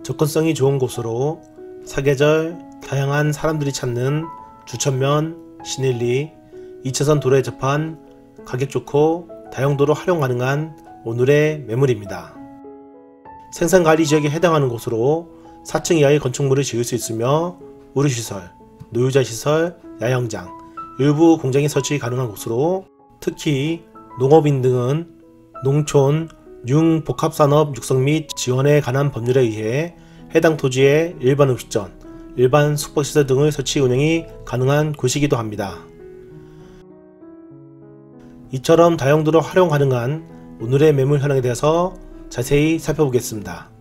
접근성이 좋은 곳으로 사계절 다양한 사람들이 찾는 주천면, 신일리, 2차선 도로에 접한 가격 좋고 다용도로 활용 가능한 오늘의 매물입니다. 생산관리지역에 해당하는 곳으로 4층 이하의 건축물을 지을 수 있으며 의료시설, 노유자시설, 야영장, 일부 공장이 설치 가능한 곳으로 특히 농업인 등은 농촌, 융복합산업 육성 및 지원에 관한 법률에 의해 해당 토지에 일반 음식점, 일반 숙박시설 등의 설치 운영이 가능한 곳이기도 합니다. 이처럼 다용도로 활용 가능한 오늘의 매물 현황에 대해서 자세히 살펴보겠습니다.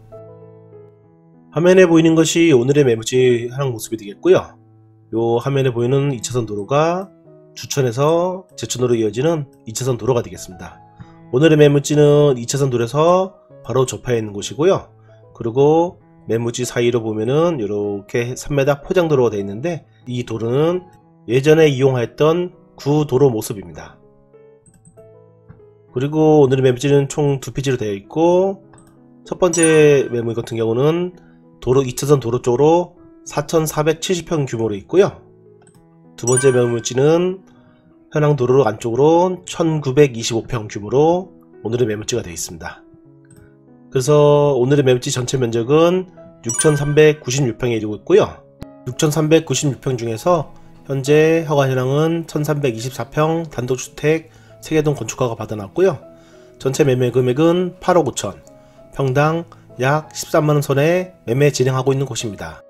화면에 보이는 것이 오늘의 매물지 현황 모습이 되겠고요. 요 화면에 보이는 2차선 도로가 주천에서 제천으로 이어지는 2차선 도로가 되겠습니다. 오늘의 매물지는 2차선 도로에서 바로 접해 있는 곳이고요. 그리고 매물지 사이로 보면은 이렇게 3m 포장도로가 되어 있는데, 이 도로는 예전에 이용하였던 구도로 모습입니다. 그리고 오늘의 매물지는 총 2피지로 되어 있고, 첫 번째 매물 같은 경우는 도로 2차선 도로 쪽으로 4,470평 규모로 있고요. 두 번째 매물지는 현황 도로 안쪽으로 1,925평 규모로 오늘의 매물지가 되어 있습니다. 그래서 오늘의 매물지 전체 면적은 6,396평에 이르고 있고요. 6,396평 중에서 현재 허가 현황은 1,324평 단독주택 3개동 건축허가 받아놨고요. 전체 매매 금액은 8억 5천, 평당 약 13만원 선에 매매 진행하고 있는 곳입니다.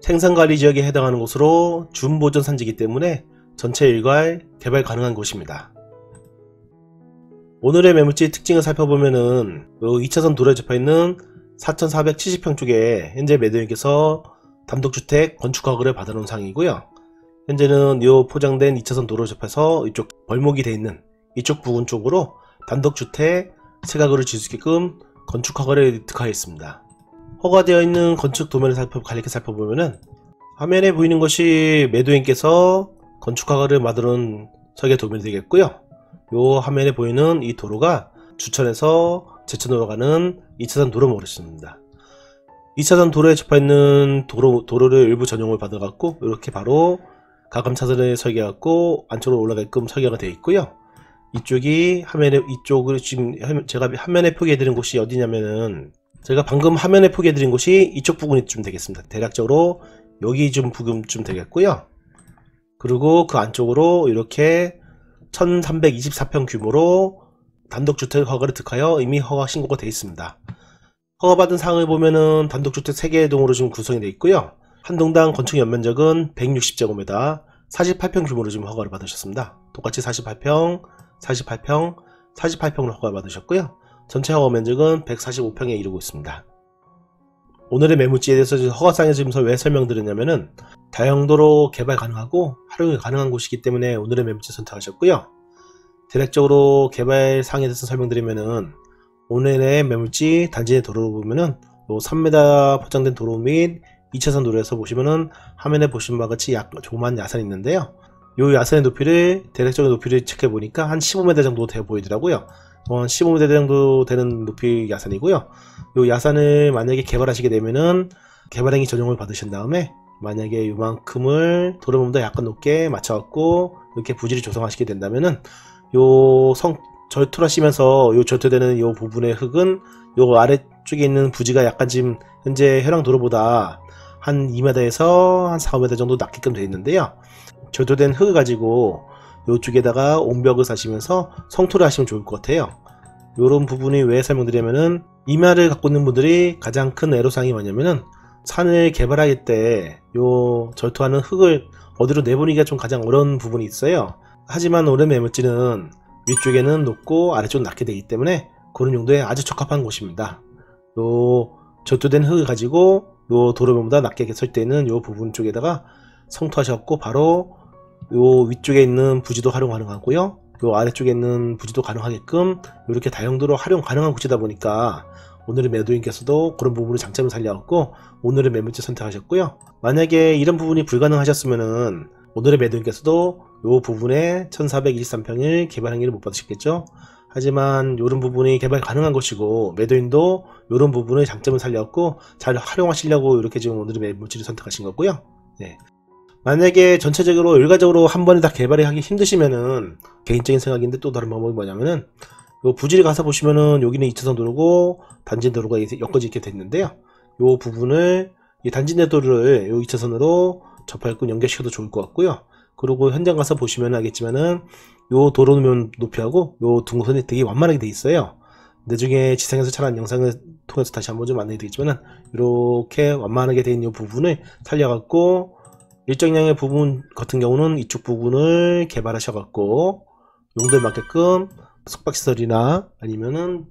생산관리지역에 해당하는 곳으로 준보전 산지이기 때문에 전체 일괄 개발 가능한 곳입니다. 오늘의 매물지 특징을 살펴보면은 2차선 도로에 접해있는 4,470평 쪽에 현재 매도인께서 단독주택 건축허가를 받아놓은 상황이고요. 현재는 이 포장된 2차선 도로에 접해서 이쪽 벌목이 되어 있는 이쪽 부분 쪽으로 단독주택 세가구를 지을 수 있게끔 건축허가를 득하여 있습니다. 허가되어 있는 건축 도면을 간략히 살펴보면은 화면에 보이는 것이 매도인께서 건축허가를 받아놓은 설계 도면이 되겠고요. 요 화면에 보이는 이 도로가 주천에서 제천으로 가는 2차선 도로 모습입니다. 2차선 도로에 접해있는 도로를 일부 전용을 받아갖고 이렇게 바로 가감차선을 설계해갖고 안쪽으로 올라가게끔 설계가 되어 있고요. 이쪽이 이쪽을 지금 제가 화면에 표기해드린 곳이 어디냐면은, 제가 방금 화면에 표기해드린 곳이 이쪽 부분이 좀 되겠습니다. 대략적으로 여기 좀 부분쯤 되겠고요. 그리고 그 안쪽으로 이렇게 1,324평 규모로 단독주택 허가를 득하여 이미 허가 신고가 되어 있습니다. 허가받은 사항을 보면은 단독주택 3개 동으로 지금 구성이 되어 있고요. 한 동당 건축 연면적은 160제곱미터, 48평 규모로 지금 허가를 받으셨습니다. 똑같이 48평, 48평, 48평으로 허가를 받으셨고요. 전체 허가 면적은 145평에 이르고 있습니다. 오늘의 매물지에 대해서 허가상에서 지금 왜 설명드렸냐면은 다용도로 개발 가능하고 활용이 가능한 곳이기 때문에 오늘의 매물지 선택하셨고요. 대략적으로 개발상에 대해서 설명드리면은 오늘의 매물지 단지 내 도로로 보면은 3m 포장된 도로 및 2차선 도로에서 보시면은 화면에 보시는 바와 같이 조그만 야산이 있는데요. 이 야산의 높이를 대략적인 높이를 체크해 보니까 한 15m 정도 되어 보이더라고요. 15m 정도 되는 높이 야산이고요. 이 야산을 만약에 개발하시게 되면은 개발행위 전용을 받으신 다음에 만약에 이만큼을 도로보다 약간 높게 맞춰갖고 이렇게 부지를 조성하시게 된다면은 절투를 하시면서 요 절투되는 요 부분의 흙은 요 아래쪽에 있는 부지가 약간 지금 현재 현황 도로보다 한 2m에서 한 4-5m 정도 낮게끔 되어 있는데요. 절투된 흙을 가지고 요쪽에다가 옹벽을 사시면서 성토를 하시면 좋을 것 같아요. 요런 부분이 왜 설명드리냐면은 임야를 갖고 있는 분들이 가장 큰 애로사항이 뭐냐면은 산을 개발할 때 요 절투하는 흙을 어디로 내보내기가 좀 가장 어려운 부분이 있어요. 하지만 오늘 매물지는 위쪽에는 높고 아래쪽은 낮게 되기 때문에 그런 용도에 아주 적합한 곳입니다. 요 절투된 흙을 가지고 요 도로면보다 낮게 설때는 요 부분 쪽에다가 성토하셨고 바로 요 위쪽에 있는 부지도 활용 가능하고요. 요 아래쪽에 있는 부지도 가능하게끔 이렇게 다용도로 활용 가능한 곳이다 보니까 오늘의 매도인께서도 그런 부분을 장점을 살려갖고 오늘의 매물지 선택하셨고요. 만약에 이런 부분이 불가능하셨으면은 오늘의 매도인께서도 요 부분에 1423평을 개발 행위를 못 받으셨겠죠. 하지만 이런 부분이 개발 가능한 것이고 매도인도 이런 부분의 장점을 살려갖고 잘 활용하시려고 이렇게 지금 오늘의 매물지를 선택하신 거고요. 네. 만약에 전체적으로 일괄적으로 한 번에 다 개발이 하기 힘드시면은 개인적인 생각인데 또 다른 방법이 뭐냐면은 요 부지를 가서 보시면은 여기는 2차선 도로고 단지 도로가 엮어져 있게 됐는데요. 요 부분을 이 단지 내도로를 요 2차선으로 접할권 연결시켜도 좋을 것 같고요. 그리고 현장 가서 보시면 알겠지만은 요 도로면 높이하고 요 둥선이 되게 완만하게 돼 있어요. 나중에 지상에서 촬영한 영상을 통해서 다시 한번 좀 안내해 드리겠지만은 이렇게 완만하게 돼 있는 이 부분을 살려갖고 일정량의 부분 같은 경우는 이쪽 부분을 개발하셔갖고 용도에 맞게끔 숙박시설이나 아니면은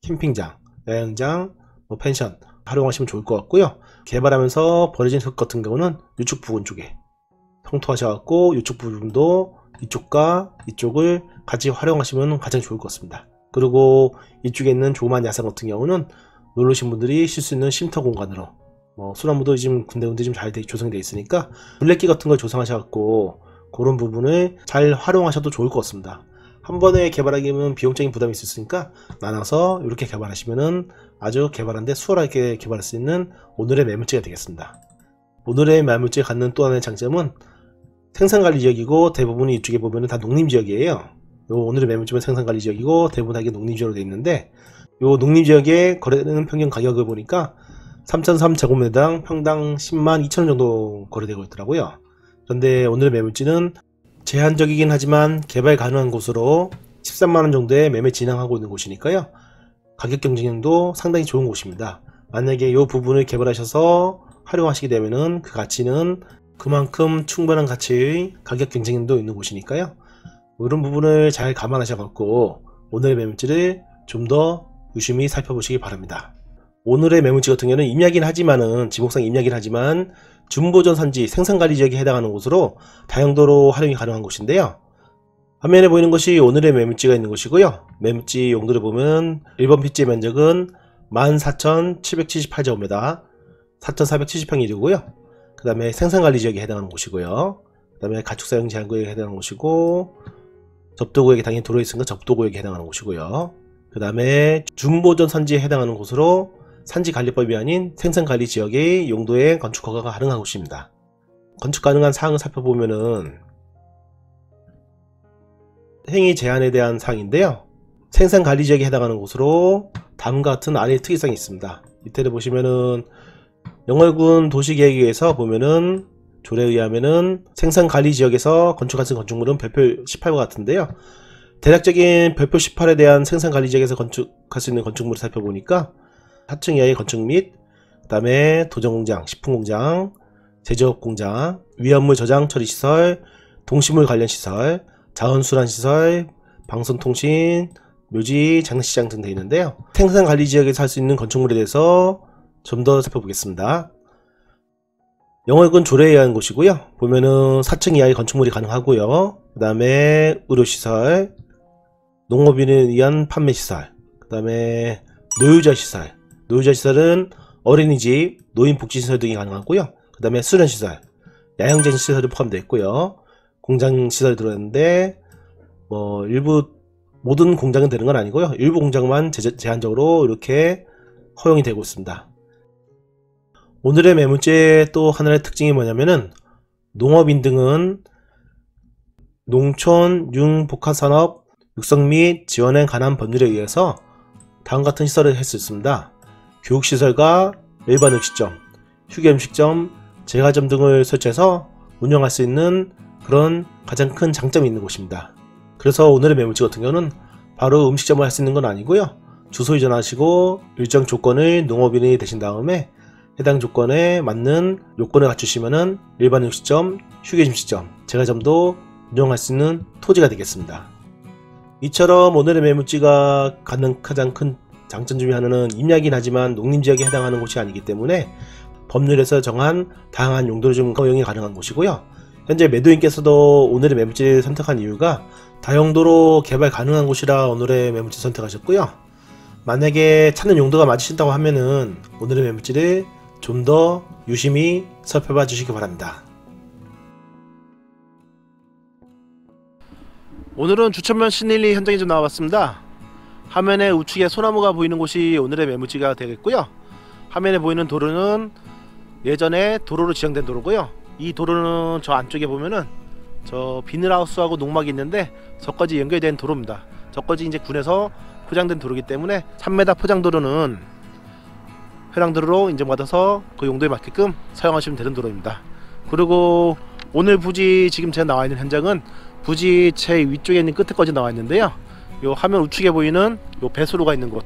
캠핑장, 야영장, 뭐 펜션 활용하시면 좋을 것 같고요. 개발하면서 버려진 흙 같은 경우는 이쪽 부분 쪽에 성토하셔갖고 이쪽 부분도 이쪽과 이쪽을 같이 활용하시면 가장 좋을 것 같습니다. 그리고 이쪽에 있는 조그만 야산 같은 경우는 놀러오신 분들이 쉴 수 있는 쉼터 공간으로 소나무도 지금 군데군데 좀 잘 조성이 되어 있으니까 블랙기 같은 걸 조성하셔갖고 그런 부분을 잘 활용하셔도 좋을 것 같습니다. 한 번에 개발하기면 비용적인 부담이 있으니까 나눠서 이렇게 개발하시면은 아주 개발하는데 수월하게 개발할 수 있는 오늘의 매물지가 되겠습니다. 오늘의 매물지가 갖는 또 하나의 장점은 생산관리지역이고 대부분이 이쪽에 보면은 다 농림지역이에요. 요 오늘의 매물지는 생산관리지역이고 대부분 다 이게 농림지역으로 되어 있는데 요 농림지역에 거래되는 평균 가격을 보니까 3,003제곱미터당 평당 10만 2천원 정도 거래되고 있더라고요. 그런데 오늘의 매물지는 제한적이긴 하지만 개발 가능한 곳으로 13만원 정도의 매매 진행하고 있는 곳이니까요. 가격 경쟁력도 상당히 좋은 곳입니다. 만약에 이 부분을 개발하셔서 활용하시게 되면은 그 가치는 그만큼 충분한 가치의 가격 경쟁력도 있는 곳이니까요. 이런 부분을 잘 감안하셔갖고 오늘의 매물지를 좀 더 유심히 살펴보시기 바랍니다. 오늘의 매물지 같은 경우는 임야긴 하지만은 지목상 임야긴 하지만 준보전 산지 생산관리 지역에 해당하는 곳으로 다용도로 활용이 가능한 곳인데요. 화면에 보이는 것이 오늘의 매물지가 있는 곳이고요. 매물지 용도를 보면 1번 필지 면적은 14,778제곱미터 4,470평이고요. 그 다음에 생산관리 지역에 해당하는 곳이고요. 그 다음에 가축사용 제한구역에 해당하는 곳이고 접도구역에 당연히 도로에 있으니까 접도구역에 해당하는 곳이고요. 그 다음에 준보전 산지에 해당하는 곳으로 산지관리법이 아닌 생산관리 지역의 용도의 건축 허가가 가능한 곳입니다. 건축 가능한 사항을 살펴보면은 행위 제한에 대한 사항인데요. 생산관리 지역에 해당하는 곳으로 다음과 같은 아래의 특이사항이 있습니다. 밑에를 보시면은 영월군 도시계획위에서 보면은 조례에 의하면은 생산관리 지역에서 건축할 수 있는 건축물은 별표 18과 같은데요. 대략적인 별표 18에 대한 생산관리 지역에서 건축할 수 있는 건축물을 살펴보니까 4층 이하의 건축 및 그 다음에 도전공장, 식품공장, 제조업공장, 위험물 저장 처리시설, 동식물 관련시설, 자원순환시설, 방송통신, 묘지, 장례식장 등 되어 있는데요. 생산관리지역에서 할 수 있는 건축물에 대해서 좀 더 살펴보겠습니다. 영월군 조례에 의한 곳이고요. 보면은 4층 이하의 건축물이 가능하고요. 그 다음에 의료시설, 농업인에 의한 판매시설, 그 다음에 노유자시설, 노유자시설은 어린이집, 노인복지시설 등이 가능하고요. 그 다음에 수련시설, 야영장시설이 포함되어 있고요. 공장시설이 들어있는데 일부 모든 공장은 되는 건 아니고요. 일부 공장만 제한적으로 이렇게 허용이 되고 있습니다. 오늘의 매물지의 또 하나의 특징이 뭐냐면은 농업인 등은 농촌 융복합산업 육성 및 지원에 관한 법률에 의해서 다음 같은 시설을 할 수 있습니다. 교육시설과 일반 음식점, 휴게음식점, 제과점 등을 설치해서 운영할 수 있는 그런 가장 큰 장점이 있는 곳입니다. 그래서 오늘의 매물지 같은 경우는 바로 음식점을 할 수 있는 건 아니고요. 주소 이전하시고 일정 조건을 농업인이 되신 다음에 해당 조건에 맞는 요건을 갖추시면은 일반 음식점, 휴게음식점, 제과점도 운영할 수 있는 토지가 되겠습니다. 이처럼 오늘의 매물지가 갖는 가장 큰 장점 중에 하나는 임야긴 하지만 농림지역에 해당하는 곳이 아니기 때문에 법률에서 정한 다양한 용도로 좀 허용이 가능한 곳이고요. 현재 매도인께서도 오늘의 매물지를 선택한 이유가 다용도로 개발 가능한 곳이라 오늘의 매물지 선택하셨고요. 만약에 찾는 용도가 맞으신다고 하면은 오늘의 매물지를 좀 더 유심히 살펴봐 주시기 바랍니다. 오늘은 주천면 신일리 현장에 좀 나와봤습니다. 화면에 우측에 소나무가 보이는 곳이 오늘의 매물지가 되겠고요. 화면에 보이는 도로는 예전에 도로로 지정된 도로고요. 이 도로는 저 안쪽에 보면은 저 비닐하우스하고 농막이 있는데 저까지 연결된 도로입니다. 저까지 이제 군에서 포장된 도로이기 때문에 3m 포장도로는 회랑도로로 인정받아서 그 용도에 맞게끔 사용하시면 되는 도로입니다. 그리고 오늘 부지 지금 제가 나와 있는 현장은 부지 제 위쪽에 있는 끝에까지 나와 있는데요. 요 화면 우측에 보이는 요 배수로가 있는 곳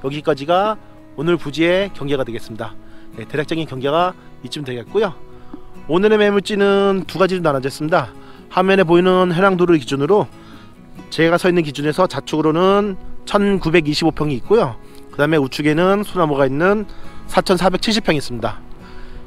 여기까지가 오늘 부지의 경계가 되겠습니다. 네, 대략적인 경계가 이쯤 되겠고요. 오늘의 매물지는 두 가지로 나눠져 있습니다. 화면에 보이는 해랑도로 기준으로 제가 서 있는 기준에서 좌측으로는 1925평이 있고요. 그 다음에 우측에는 소나무가 있는 4470평이 있습니다.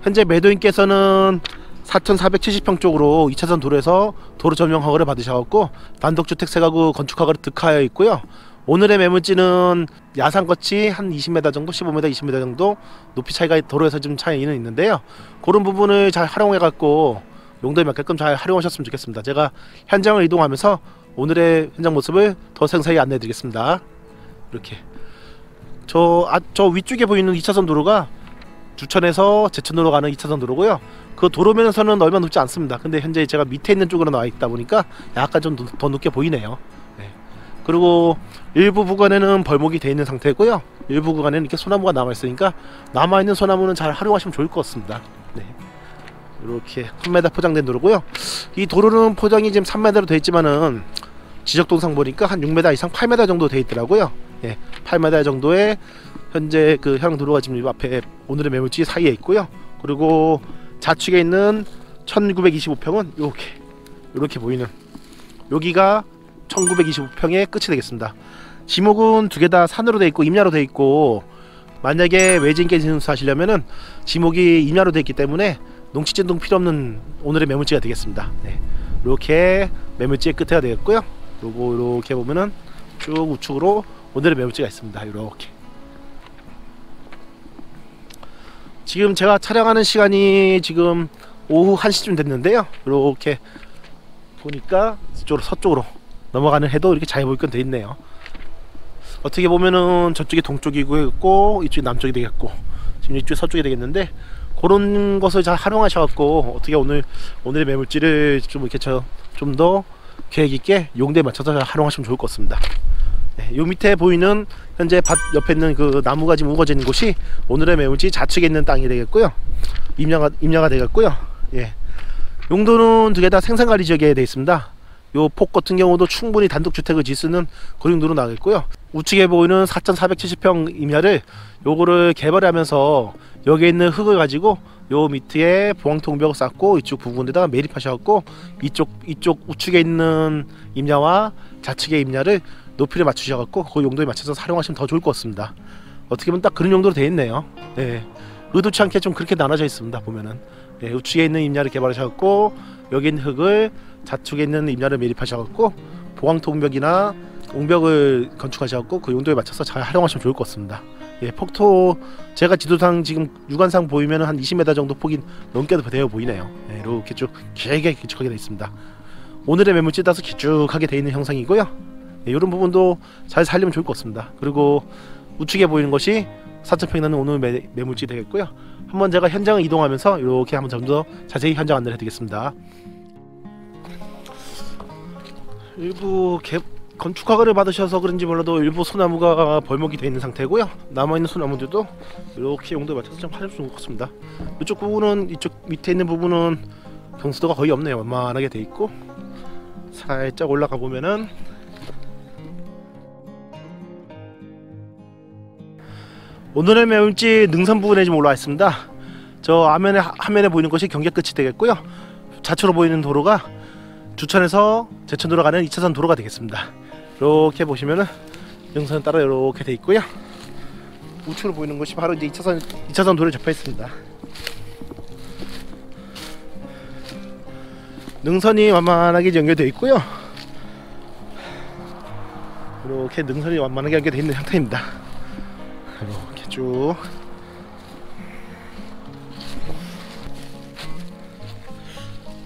현재 매도인께서는 4470평 쪽으로 2차선 도로에서 도로 점용 허가를 받으셔갖고 단독주택 세가구 건축 허가를 득하여 있고요. 오늘의 매물지는 야산같이 한 20m 정도, 15m, 20m 정도 높이 차이가 도로에서 좀 차이는 있는데요. 그런 부분을 잘 활용해 갖고 용도에 맞게끔 잘 활용하셨으면 좋겠습니다. 제가 현장을 이동하면서 오늘의 현장 모습을 더 생생히 안내해 드리겠습니다. 이렇게 저 위쪽에 보이는 2차선 도로가 주천에서 제천으로 가는 2차선 도로고요. 그 도로면에서는 얼마 높지 않습니다. 근데 현재 제가 밑에 있는 쪽으로 나와 있다 보니까 약간 좀 더 높게 보이네요. 네. 그리고 일부 구간에는 벌목이 되어 있는 상태고요. 일부 구간에는 이렇게 소나무가 남아 있으니까 남아 있는 소나무는 잘 활용하시면 좋을 것 같습니다. 네. 이렇게 3m 포장된 도로고요. 이 도로는 포장이 지금 3m로 되어 있지만은 지적 동상 보니까 한 6m 이상 8m 정도 되어 있더라고요. 예, 8m 정도의 현재 그 해랑 도로가 지금 이 앞에 오늘의 매물지 사이에 있고요. 그리고 좌측에 있는 1925평은 이렇게 보이는 여기가 1925평의 끝이 되겠습니다. 지목은 두 개 다 산으로 되어 있고 임야로 되어 있고 만약에 외진계 진수 하시려면은 지목이 임야로 되어 있기 때문에 농지진동 필요 없는 오늘의 매물지가 되겠습니다. 네. 이렇게 매물지의 끝에가 되겠고요. 그리고 이렇게 보면은 쭉 우측으로 오늘의 매물지가 있습니다. 이렇게 지금 제가 촬영하는 시간이 지금 오후 1시쯤 됐는데요. 이렇게 보니까 이쪽으로 서쪽으로 넘어가는 해도 이렇게 잘 보이건 돼 있네요. 어떻게 보면은 저쪽이 동쪽이고 이쪽이 남쪽이 되겠고 지금 이쪽이 서쪽이 되겠는데 그런 것을 잘 활용하셔갖고 어떻게 오늘의 매물지를 좀 이렇게 좀 더 계획 있게 용도에 맞춰서 잘 활용하시면 좋을 것 같습니다. 네, 요 밑에 보이는 현재 밭 옆에 있는 그 나무가 지금 우거져 있는 곳이 오늘의 매물지 좌측에 있는 땅이 되겠고요. 임야가 되겠고요. 예. 용도는 두 개 다 생산관리 지역에 되어 있습니다. 요 폭 같은 경우도 충분히 단독주택을 짓는 그런 용도로 나겠고요. 우측에 보이는 4470평 임야를 요거를 개발하면서 여기에 있는 흙을 가지고 요 밑에 보강통벽을 쌓고 이쪽 부분에다가 매립하셔갖고 이쪽 우측에 있는 임야와 좌측의 임야를 높이를 맞추셔갖고 그 용도에 맞춰서 활용하시면 더 좋을 것 같습니다. 어떻게 보면 딱 그런 용도로 되어 있네요. 네. 의도치 않게 좀 그렇게 나눠져 있습니다. 보면은 네, 우측에 있는 임야를 개발하셔갖고 여기 있는 흙을 좌측에 있는 임야를 매립하셔갖고 보강통벽이나 옹벽을 건축하셔갖고 그 용도에 맞춰서 잘 활용하시면 좋을 것 같습니다. 예, 폭토 제가 지도상 지금 육안상 보이면 한 20m 정도 폭이 넘게도 되어 보이네요. 예, 이렇게 쭉 길게 길쭉하게 되어 있습니다. 오늘의 매물지 따서 길쭉하게 되어 있는 형상이고요. 예, 이런 부분도 잘 살리면 좋을 것 같습니다. 그리고 우측에 보이는 것이 4,000평 나는 오늘 매물지 되겠고요. 한번 제가 현장을 이동하면서 이렇게 한번 좀 더 자세히 현장 안내를 해드리겠습니다. 일부 건축 허가를 받으셔서 그런지 몰라도 일부 소나무가 벌목이 되어 있는 상태고요. 남아있는 소나무들도 이렇게 용도에 맞춰서 좀 활용할 수 있는 것 같습니다. 이쪽 부분은 이쪽 밑에 있는 부분은 경수도가 거의 없네요. 완만하게 되어 있고 살짝 올라가 보면은 오늘의 매물지 능선 부분에 지금 올라와 있습니다. 저 화면에 보이는 것이 경계 끝이 되겠고요. 좌측으로 보이는 도로가 주천에서 제천도로 가는 2차선 도로가 되겠습니다. 이렇게 보시면은 능선 따라 이렇게 돼 있고요. 우측으로 보이는 것이 바로 이제 2차선 도로에 접해 있습니다. 능선이 완만하게 연결되어 있고요. 이렇게 능선이 완만하게 연결되어 있는 형태입니다. 이렇게 쭉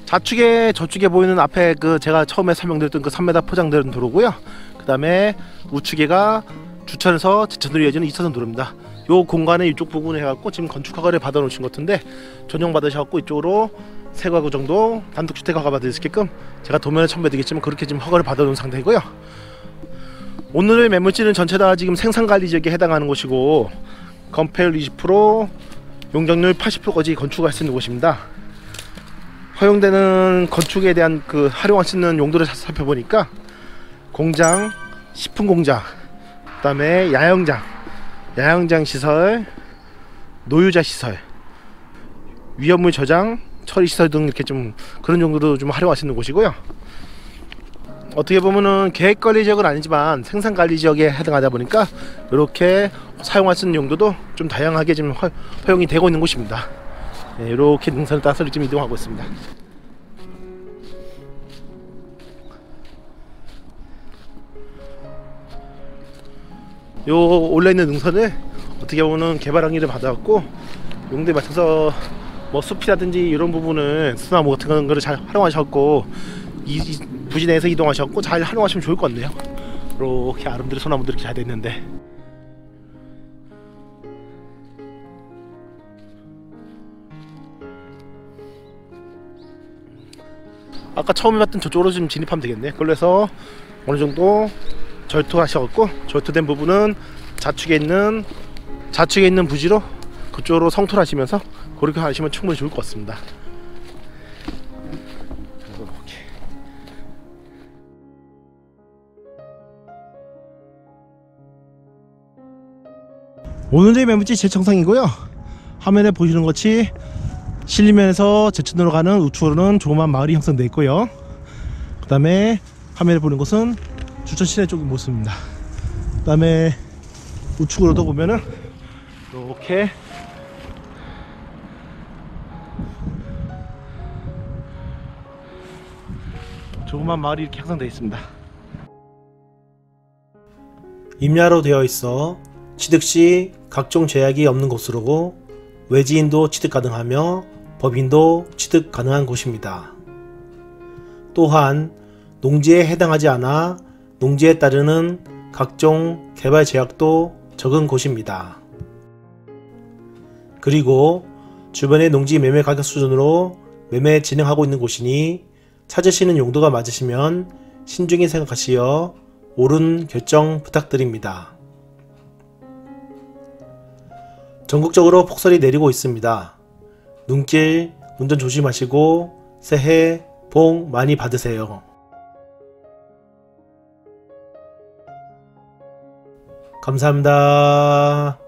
저쪽에 보이는 앞에 그 제가 처음에 설명드렸던 그 3m 포장된 도로고요. 그 다음에 우측에가 주천에서 제천으로 이어지는 2차선 도로입니다. 요 공간에 이쪽 부분에 해갖고 지금 건축 허가를 받아 놓으신 것 같은데, 전용 받으셔갖고 이쪽으로 세 가구 정도 단독주택 허가 받을 수 있게끔 제가 도면에 첨부해드리겠지만 그렇게 지금 허가를 받아 놓은 상태이고요. 오늘의 매물지는 전체 다 지금 생산관리 지역에 해당하는 곳이고, 건폐율 20%, 용적률 80%까지 건축할 수 있는 곳입니다. 허용되는 건축에 대한 그 활용할 수 있는 용도를 살펴보니까 공장, 식품 공장, 그 다음에 야영장 시설, 노유자 시설, 위험물 저장, 처리 시설 등 이렇게 좀 그런 용도로 좀 활용할 수 있는 곳이고요. 어떻게 보면은 계획관리 지역은 아니지만 생산관리 지역에 해당하다 보니까 이렇게 사용할 수 있는 용도도 좀 다양하게 지금 허용이 되고 있는 곳입니다. 네, 이렇게 능선을 따서 좀 이동하고 있습니다. 요 올라있는 능선을 어떻게 보면은 개발 항의를 받아갖고 용도에 맞춰서 뭐 숲이라든지 이런 부분을 소나무 같은 거를 잘 활용하셨고, 이 부지 내에서 이동하셨고 잘 활용하시면 좋을 것 같네요. 이렇게 아름드리 소나무들이 잘 됐는데, 아까 처음에 봤던 저쪽으로 좀 진입하면 되겠네. 그걸로 해서 어느 정도 절토하셔갖고, 절토된 부분은 좌측에 있는 부지로 그쪽으로 성토를 하시면서 그렇게 하시면 충분히 좋을 것 같습니다. 오늘의 매물지 재청상이고요. 화면에 보시는 것이 신림면에서 제천으로 가는 우측으로는 조그만 마을이 형성되어 있고요. 그 다음에 화면에 보는 것은 주천 시내 쪽의 모습입니다. 그 다음에 우측으로도 보면은 이렇게 조그만 마을이 이렇게 형성되어 있습니다. 임야로 되어 있어 취득 시 각종 제약이 없는 곳으로 외지인도 취득 가능하며 법인도 취득 가능한 곳입니다. 또한 농지에 해당하지 않아 농지에 따르는 각종 개발 제약도 적은 곳입니다. 그리고 주변의 농지 매매 가격 수준으로 매매 진행하고 있는 곳이니 찾으시는 용도가 맞으시면 신중히 생각하시어 옳은 결정 부탁드립니다. 전국적으로 폭설이 내리고 있습니다. 눈길 운전 조심하시고 새해 복 많이 받으세요. 감사합니다.